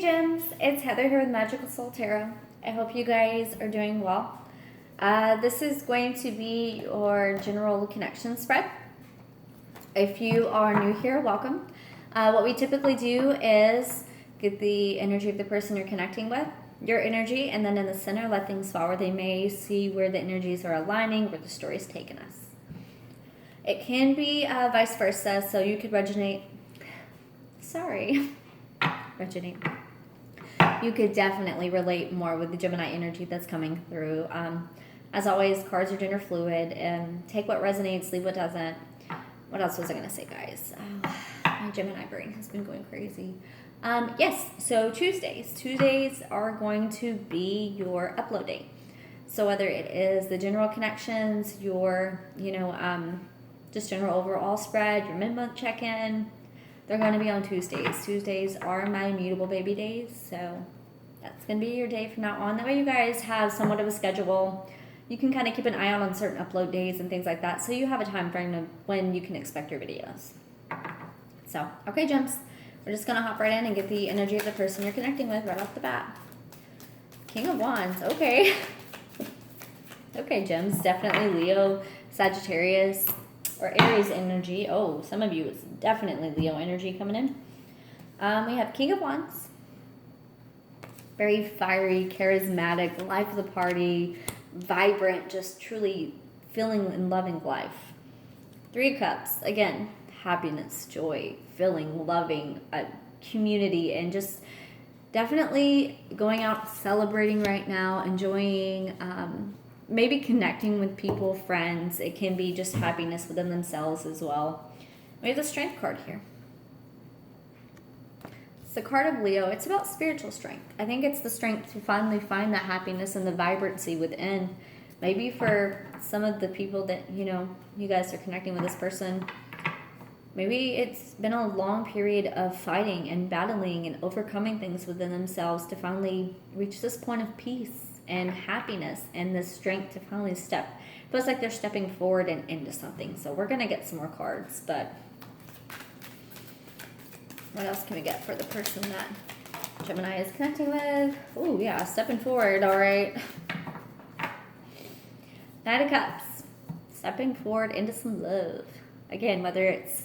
Gems, it's Heather here with Magical Soul Tarot. I hope you guys are doing well. This is going to be your general connection spread. If you are new here, welcome. What we typically do is get the energy of the person you're connecting with, your energy, and then in the center, let things fall where they may, see where the energies are aligning, where the story's taken us. It can be vice versa, so you could resonate. You could definitely relate more with the Gemini energy that's coming through. As always, cards are gender fluid, and take what resonates, leave what doesn't. What else was I going to say, guys? My Gemini brain has been going crazy. Yes, so Tuesdays are going to be your upload day. So whether it is the general connections, your, just general overall spread, your mid-month check-in, they're going to be on Tuesdays. Tuesdays are my immutable baby days, so that's going to be your day from now on. That way you guys have somewhat of a schedule. You can kind of keep an eye out on certain upload days and things like that, so you have a time frame of when you can expect your videos. So, okay, Gems, we're just going to hop right in and get the energy of the person you're connecting with right off the bat. King of Wands, okay. Okay, Gems, definitely Leo, Sagittarius, or Aries energy. Oh, some of you, it's definitely Leo energy coming in. We have King of Wands. Very fiery, charismatic, life of the party, vibrant, just truly feeling and loving life. Three of Cups, again, happiness, joy, feeling, loving, community, and just definitely going out celebrating right now, enjoying, maybe connecting with people, friends. It can be just happiness within themselves as well. We have the Strength card here. It's the card of Leo. It's about spiritual strength. I think it's the strength to finally find that happiness and the vibrancy within. Maybe for some of the people that, you guys are connecting with this person, maybe it's been a long period of fighting and battling and overcoming things within themselves to finally reach this point of peace and happiness and the strength to finally step. It feels like they're stepping forward and into something. So we're going to get some more cards, but what else can we get for the person that Gemini is connecting with? Oh, yeah, stepping forward. All right. Knight of Cups. Stepping forward into some love. Again, whether it's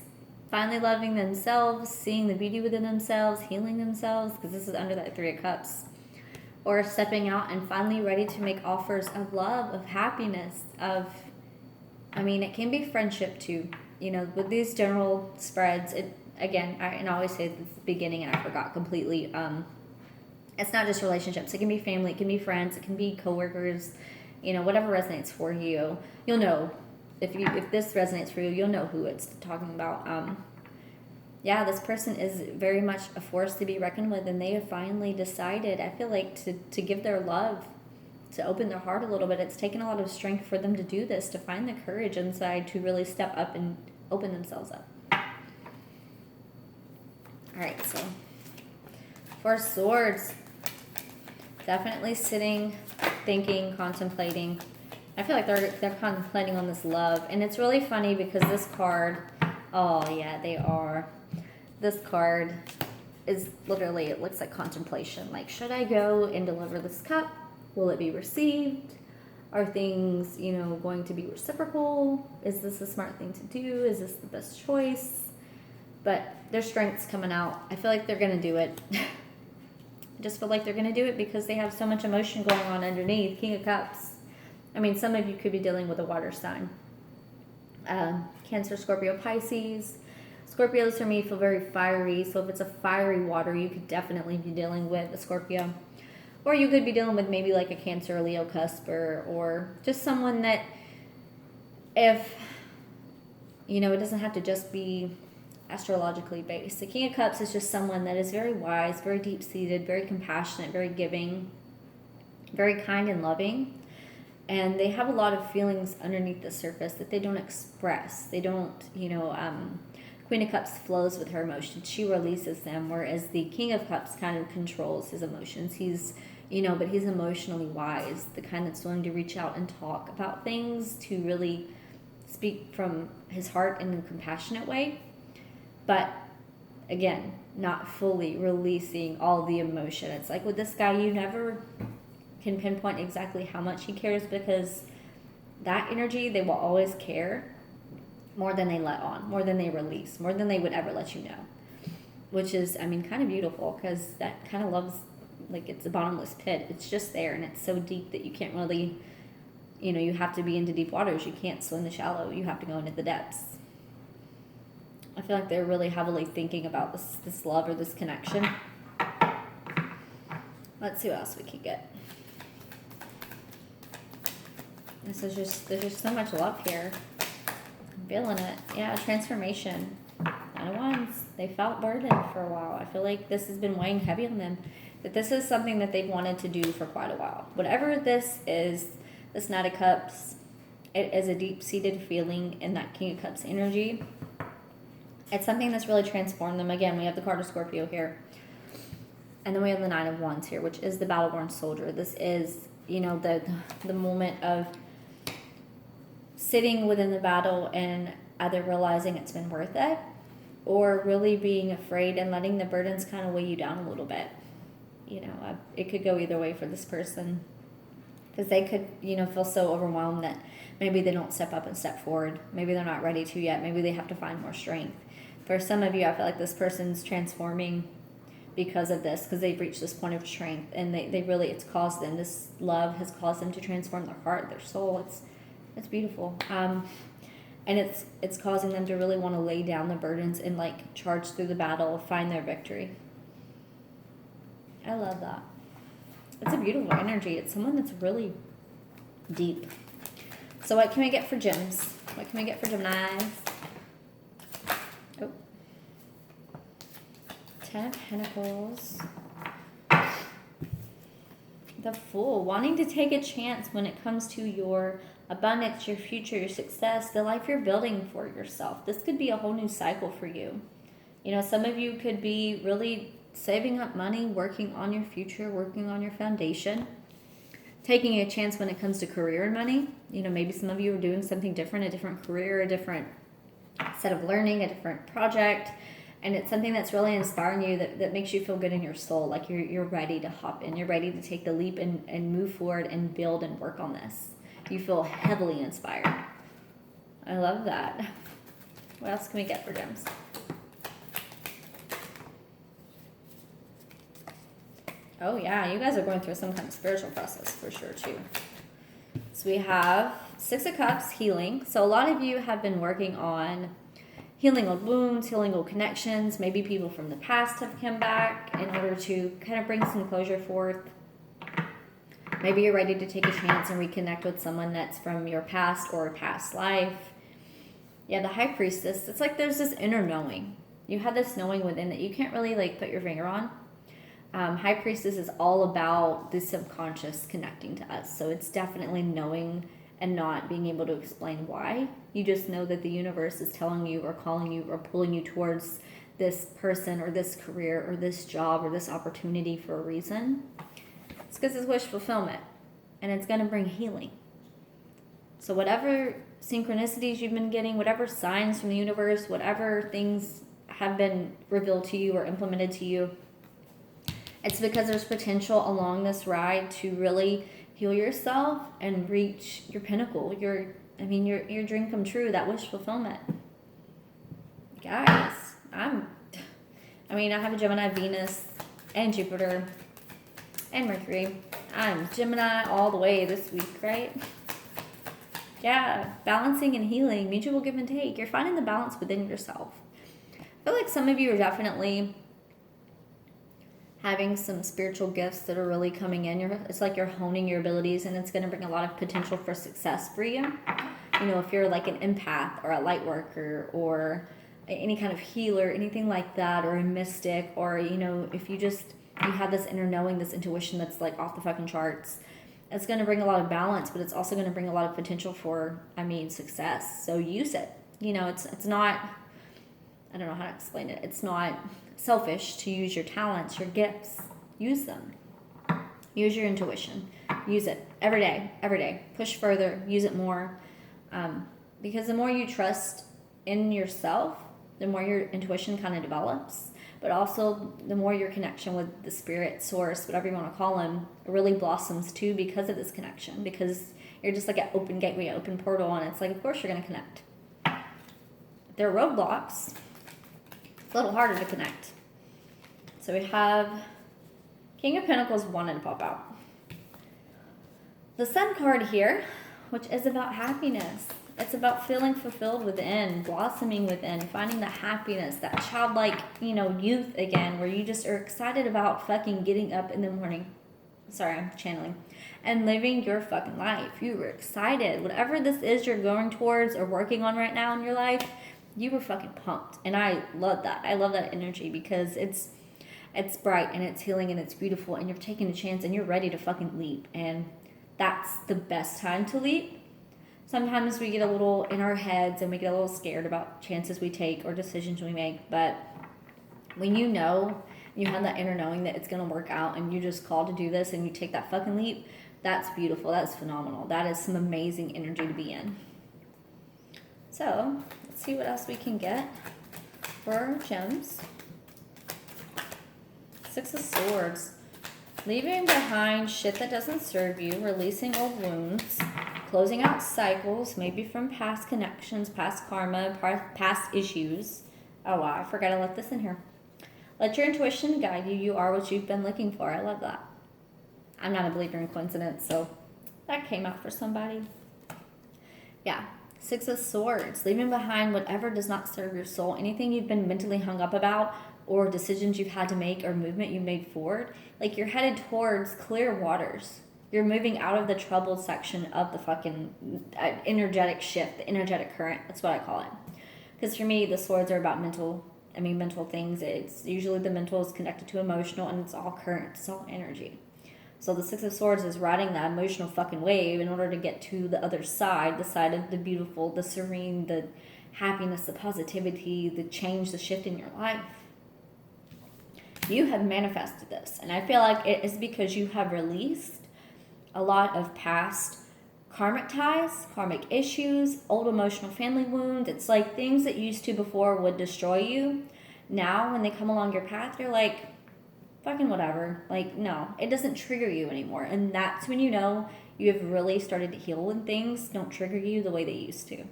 finally loving themselves, seeing the beauty within themselves, healing themselves, because this is under that Three of Cups, or stepping out and finally ready to make offers of love, of happiness, it can be friendship too. With these general spreads, I always say this at the beginning and I forgot completely, it's not just relationships. It can be family, it can be friends, it can be coworkers, whatever resonates for you. You'll know, if this resonates for you, you'll know who it's talking about. This person is very much a force to be reckoned with, and they have finally decided, I feel like, to give their love, to open their heart a little bit. It's taken a lot of strength for them to do this, to find the courage inside to really step up and open themselves up. All right, so Four of Swords, definitely sitting, thinking, contemplating. I feel like they're contemplating on this love, and it's really funny because this card, oh yeah, they are. This card is literally, it looks like contemplation. Like, should I go and deliver this cup? Will it be received? Are things, going to be reciprocal? Is this a smart thing to do? Is this the best choice? But their strength's coming out. I feel like they're going to do it. I just feel like they're going to do it because they have so much emotion going on underneath. King of Cups. Some of you could be dealing with a water sign. Cancer, Scorpio, Pisces. Scorpios for me feel very fiery, so if it's a fiery water, you could definitely be dealing with a Scorpio. Or you could be dealing with maybe like a Cancer or Leo cusper, or just someone that, if, it doesn't have to just be astrologically based. The King of Cups is just someone that is very wise, very deep-seated, very compassionate, very giving, very kind and loving. And they have a lot of feelings underneath the surface that they don't express. They don't, Queen of Cups flows with her emotions. She releases them, whereas the King of Cups kind of controls his emotions. He's, but he's emotionally wise, the kind that's willing to reach out and talk about things, to really speak from his heart in a compassionate way. But again, not fully releasing all the emotion. It's like with this guy, you never can pinpoint exactly how much he cares, because that energy, they will always care more than they let on, more than they release, more than they would ever let you know. Which is, I mean, kind of beautiful, because that kind of love's like, it's a bottomless pit. It's just there, and it's so deep that you can't really, you have to be into deep waters. You can't swim the shallow. You have to go into the depths. I feel like they're really heavily thinking about this love or this connection. Let's see what else we can get. There's just so much love here. I'm feeling it. Yeah, transformation. 9 of Wands. They felt burdened for a while. I feel like this has been weighing heavy on them. That this is something that they've wanted to do for quite a while. Whatever this is, this Knight of Cups, it is a deep-seated feeling in that King of Cups energy. It's something that's really transformed them. Again, we have the card of Scorpio here. And then we have the Nine of Wands here, which is the battle-worn soldier. This is, the moment of sitting within the battle and either realizing it's been worth it, or really being afraid and letting the burdens kind of weigh you down a little bit. It could go either way for this person, because they could, feel so overwhelmed that maybe they don't step up and step forward. Maybe they're not ready to yet. Maybe they have to find more strength. For some of you, I feel like this person's transforming because of this, because they've reached this point of strength, and they really, it's caused them, this love has caused them to transform their heart, their soul. It's beautiful. And it's causing them to really want to lay down the burdens and like charge through the battle, find their victory. I love that. It's a beautiful energy. It's someone that's really deep. So what can we get for gems? What can we get for Geminis? Oh. 10 of Pentacles. The Fool. Wanting to take a chance when it comes to your abundance, your future, your success, the life you're building for yourself. This could be a whole new cycle for you. Some of you could be really saving up money, working on your future, working on your foundation, taking a chance when it comes to career and money. Maybe some of you are doing something different, a different career, a different set of learning, a different project, and it's something that's really inspiring you, that makes you feel good in your soul, like you're ready to hop in, you're ready to take the leap and move forward and build and work on this. You feel heavily inspired. I love that. What else can we get for gems? Oh yeah, you guys are going through some kind of spiritual process for sure too. So we have 6 of Cups, healing. So a lot of you have been working on healing old wounds, healing old connections. Maybe people from the past have come back in order to kind of bring some closure forth. Maybe you're ready to take a chance and reconnect with someone that's from your past or past life. Yeah, the High Priestess, it's like there's this inner knowing. You have this knowing within that you can't really like put your finger on. High Priestess is all about the subconscious connecting to us. So it's definitely knowing and not being able to explain why. You just know that the universe is telling you or calling you or pulling you towards this person or this career or this job or this opportunity for a reason. It's because it's wish fulfillment, and it's going to bring healing. So whatever synchronicities you've been getting, whatever signs from the universe, whatever things have been revealed to you or implemented to you, it's because there's potential along this ride to really heal yourself and reach your pinnacle, your dream come true, that wish fulfillment. Guys, I have a Gemini, Venus, and Jupiter, and Mercury. I'm Gemini all the way this week, right? Yeah, balancing and healing, mutual give and take. You're finding the balance within yourself. I feel like some of you are definitely having some spiritual gifts that are really coming in. It's like you're honing your abilities, and it's going to bring a lot of potential for success for you. If you're like an empath or a light worker or any kind of healer, anything like that, or a mystic, or, if you have this inner knowing, this intuition that's like off the fucking charts, it's going to bring a lot of balance, but it's also going to bring a lot of potential for, success. So use it. It's not, I don't know how to explain it. It's not selfish to use your talents, your gifts. Use them. Use your intuition. Use it every day. Push further. Use it more. Because the more you trust in yourself, the more your intuition kind of develops. but also the more your connection with the spirit source, whatever you want to call them, really blossoms too because of this connection, because you're just like an open gateway, open portal, and it's like, of course you're going to connect. There are roadblocks. It's a little harder to connect. So we have King of Pentacles wanted to pop out. The Sun card here, which is about happiness. It's about feeling fulfilled within, blossoming within, finding the happiness, that childlike, youth again, where you just are excited about fucking getting up in the morning. Sorry, I'm channeling. And living your fucking life. You were excited. Whatever this is you're going towards or working on right now in your life, you were fucking pumped. And I love that. I love that energy because it's bright and it's healing and it's beautiful and you're taking a chance and you're ready to fucking leap. And that's the best time to leap. Sometimes we get a little in our heads and we get a little scared about chances we take or decisions we make. But when you know, you have that inner knowing that it's going to work out and you're just called to do this and you take that fucking leap, that's beautiful. That's phenomenal. That is some amazing energy to be in. So let's see what else we can get for gems. Six of Swords. Leaving behind shit that doesn't serve you, releasing old wounds, closing out cycles, maybe from past connections, past karma, past issues. Oh wow, I forgot I left this in here. Let your intuition guide you. You are what you've been looking for. I love that. I'm not a believer in coincidence, so that came out for somebody. Yeah, Six of Swords. Leaving behind whatever does not serve your soul. Anything you've been mentally hung up about or decisions you've had to make or movement you made forward. Like you're headed towards clear waters. You're moving out of the troubled section of the fucking energetic shift, the energetic current. That's what I call it. Because for me, the swords are about mental things. It's usually the mental is connected to emotional and it's all current. It's all energy. So the Six of Swords is riding that emotional fucking wave in order to get to the other side, the side of the beautiful, the serene, the happiness, the positivity, the change, the shift in your life. You have manifested this. And I feel like it is because you have released a lot of past karmic ties, karmic issues, old emotional family wounds. It's like things that used to before would destroy you. Now, when they come along your path, you're like, fucking whatever. Like, no, it doesn't trigger you anymore. And that's when you know you have really started to heal and things don't trigger you the way they used to.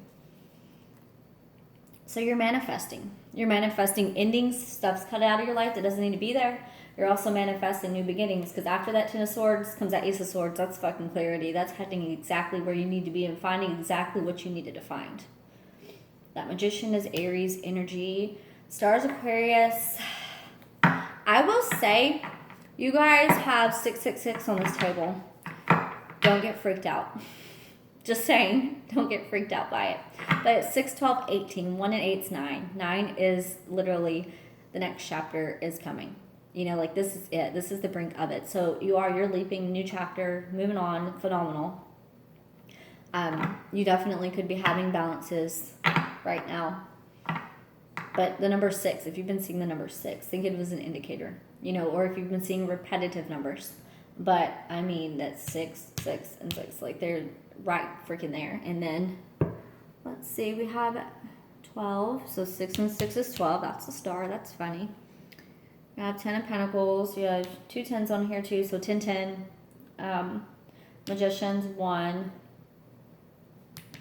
So you're manifesting. You're manifesting endings, stuff's cut out of your life that doesn't need to be there. You're also manifesting new beginnings because after that Ten of Swords comes that Ace of Swords. That's fucking clarity. That's heading exactly where you need to be and finding exactly what you needed to find. That Magician is Aries energy. Stars Aquarius. I will say, you guys have 666 on this table. Don't get freaked out. Just saying, don't get freaked out by it. But it's 6, 12, 18. 1 and 8 is 9. 9 is literally the next chapter is coming. Like this is it. This is the brink of it. So you're leaping, new chapter, moving on, phenomenal. You definitely could be having balances right now. But the number 6, if you've been seeing the number 6, think it was an indicator, or if you've been seeing repetitive numbers. But I mean, that's 6, 6, and 6. Like they're right freaking there. And then, let's see, we have 12. So 6 and 6 is 12. That's a star. That's funny. We have 10 of Pentacles. We have 2 10s on here too. So 10, 10. Magicians, 1.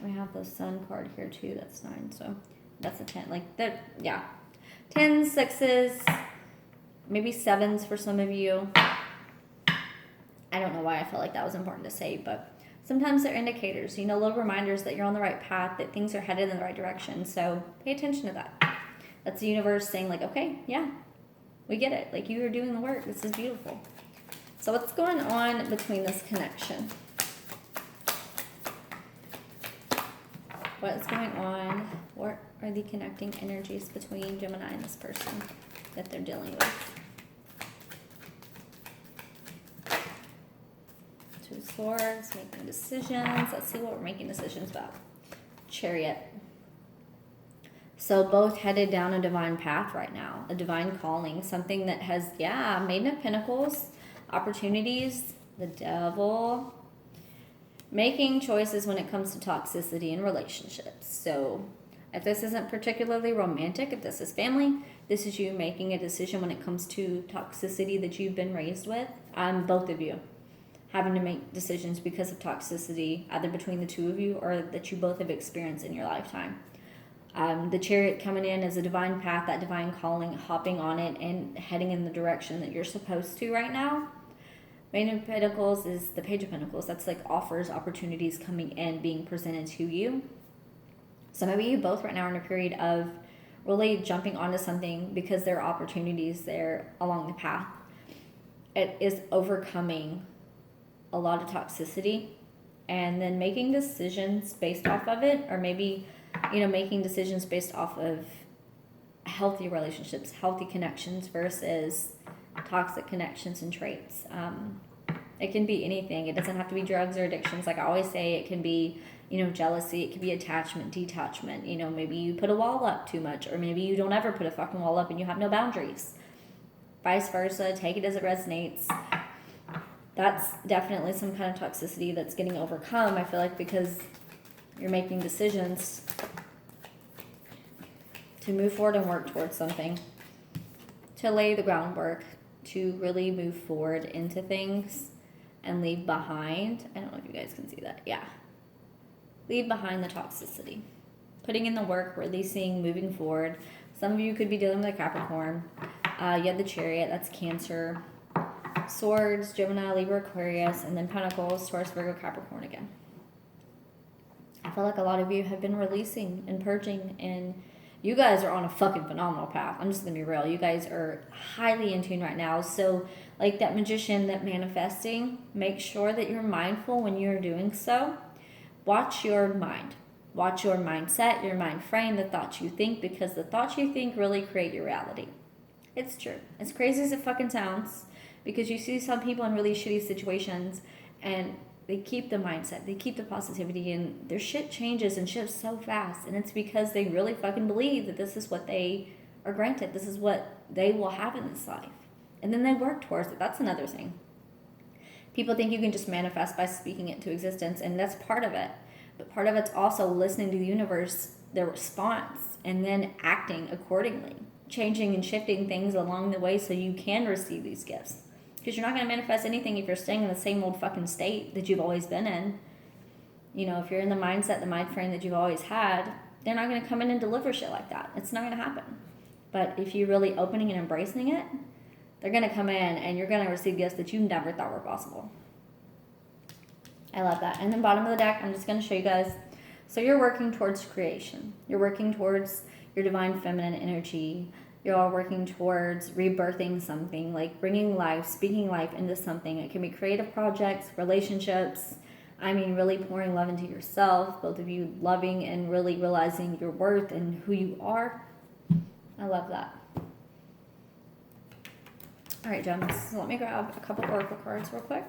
We have the Sun card here too. That's 9. So that's a 10. Like that, yeah. 10s, 6s, maybe 7s for some of you. I don't know why I felt like that was important to say, but sometimes they're indicators, little reminders that you're on the right path, that things are headed in the right direction. So pay attention to that. That's the universe saying like, okay, yeah, we get it. Like you are doing the work. This is beautiful. So what's going on between this connection? What is going on? What are the connecting energies between Gemini and this person that they're dealing with? 2 Swords, making decisions. Let's see what we're making decisions about. Chariot. So both headed down a divine path right now, a divine calling, something that has, Maiden of Pentacles, opportunities, the Devil, making choices when it comes to toxicity in relationships. So If this isn't particularly romantic, if this is family, this is you making a decision when it comes to toxicity that you've been raised with. Both of you having to make decisions because of toxicity, either between the two of you or that you both have experienced in your lifetime. The Chariot coming in as a divine path, that divine calling, hopping on it and heading in the direction that you're supposed to right now. Main of Pentacles is the Page of Pentacles. That's like offers, opportunities coming in, being presented to you. So maybe you both right now are in a period of really jumping onto something because there are opportunities there along the path. It is overcoming a lot of toxicity and then making decisions based off of it, or maybe, making decisions based off of healthy relationships, healthy connections versus toxic connections and traits. It can be anything. It doesn't have to be drugs or addictions. Like I always say, it can be, jealousy. It can be attachment, detachment. Maybe you put a wall up too much, or maybe you don't ever put a fucking wall up and you have no boundaries. Vice versa. Take it as it resonates. That's definitely some kind of toxicity that's getting overcome, I feel like, because you're making decisions to move forward and work towards something, to lay the groundwork, to really move forward into things and leave behind. I don't know if you guys can see that. Yeah. Leave behind the toxicity. Putting in the work, releasing, moving forward. Some of you could be dealing with a Capricorn. You have the Chariot, that's Cancer. Swords, Gemini, Libra, Aquarius, and then Pentacles, Taurus, Virgo, Capricorn again. I feel like a lot of you have been releasing and purging, and you guys are on a fucking phenomenal path. I'm just gonna be real. You guys are highly in tune right now. So like that magician, that manifesting, make sure that you're mindful when you're doing so. Watch your mind. Watch your mindset, your mind frame, the thoughts you think, because the thoughts you think really create your reality. It's true. As crazy as it fucking sounds, because you see some people in really shitty situations and they keep the mindset, they keep the positivity, and their shit changes and shifts so fast. And it's because they really fucking believe that this is what they are granted. This is what they will have in this life. And then they work towards it. That's another thing. People think you can just manifest by speaking it into existence, and that's part of it. But part of it's also listening to the universe, their response, and then acting accordingly. Changing and shifting things along the way so you can receive these gifts. Because you're not going to manifest anything if you're staying in the same old fucking state that you've always been in. If you're in the mindset, the mind frame that you've always had, they're not going to come in and deliver shit like that. It's not going to happen. But if you're really opening and embracing it, they're going to come in and you're going to receive gifts that you never thought were possible. I love that. And then bottom of the deck, I'm just going to show you guys. So you're working towards creation. You're working towards your divine feminine energy. You're all working towards rebirthing something, like bringing life, speaking life into something. It can be creative projects, relationships. Really pouring love into yourself. Both of you loving and really realizing your worth and who you are. I love that. All right, gems. So let me grab a couple oracle cards real quick.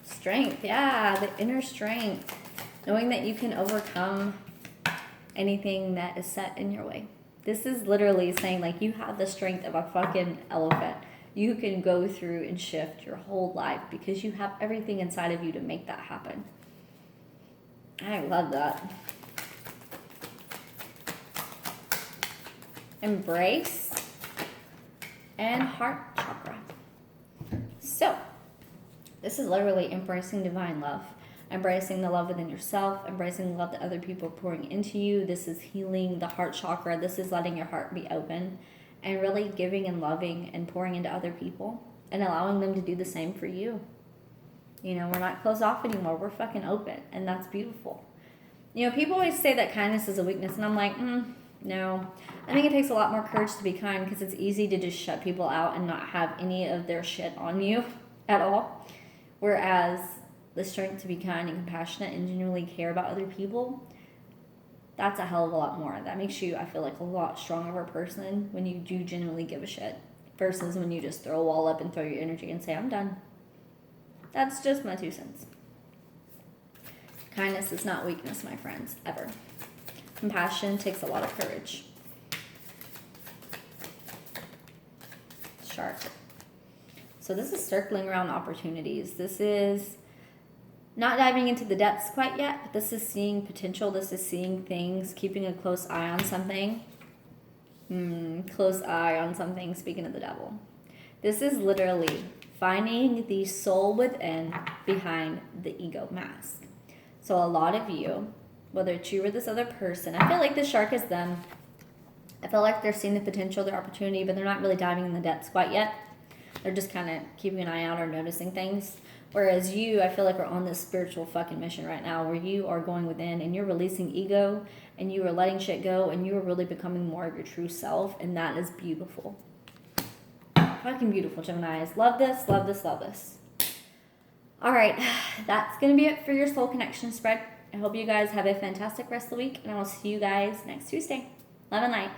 Strength. Yeah, the inner strength. Knowing that you can overcome anything that is set in your way. This is literally saying, like, you have the strength of a fucking elephant. You can go through and shift your whole life because you have everything inside of you to make that happen. I love that. Embrace and heart chakra. So, this is literally embracing divine love. Embracing the love within yourself, embracing the love that other people are pouring into you. This is healing the heart chakra. This is letting your heart be open and really giving and loving and pouring into other people and allowing them to do the same for you. We're not closed off anymore. We're fucking open, and that's beautiful. People always say that kindness is a weakness, and I'm like, no. I think it takes a lot more courage to be kind because it's easy to just shut people out and not have any of their shit on you at all. Whereas the strength to be kind and compassionate and genuinely care about other people, that's a hell of a lot more. That makes you, I feel like, a lot stronger of a person when you do genuinely give a shit versus when you just throw a wall up and throw your energy and say, I'm done. That's just my 2 cents. Kindness is not weakness, my friends, ever. Compassion takes a lot of courage. Shark. So this is circling around opportunities. This is Not diving into the depths quite yet, but this is seeing potential. This is seeing things, keeping a close eye on something. Close eye on something, speaking of the devil. This is literally finding the soul within behind the ego mask. So a lot of you, whether it's you or this other person, I feel like the shark is them. I feel like they're seeing the potential, their opportunity, but they're not really diving in the depths quite yet. They're just kind of keeping an eye out or noticing things. Whereas you, I feel like, are on this spiritual fucking mission right now where you are going within and you're releasing ego and you are letting shit go and you are really becoming more of your true self, and that is beautiful. Fucking beautiful, Geminis. Love this, love this, love this. All right, that's going to be it for your soul connection spread. I hope you guys have a fantastic rest of the week, and I will see you guys next Tuesday. Love and light.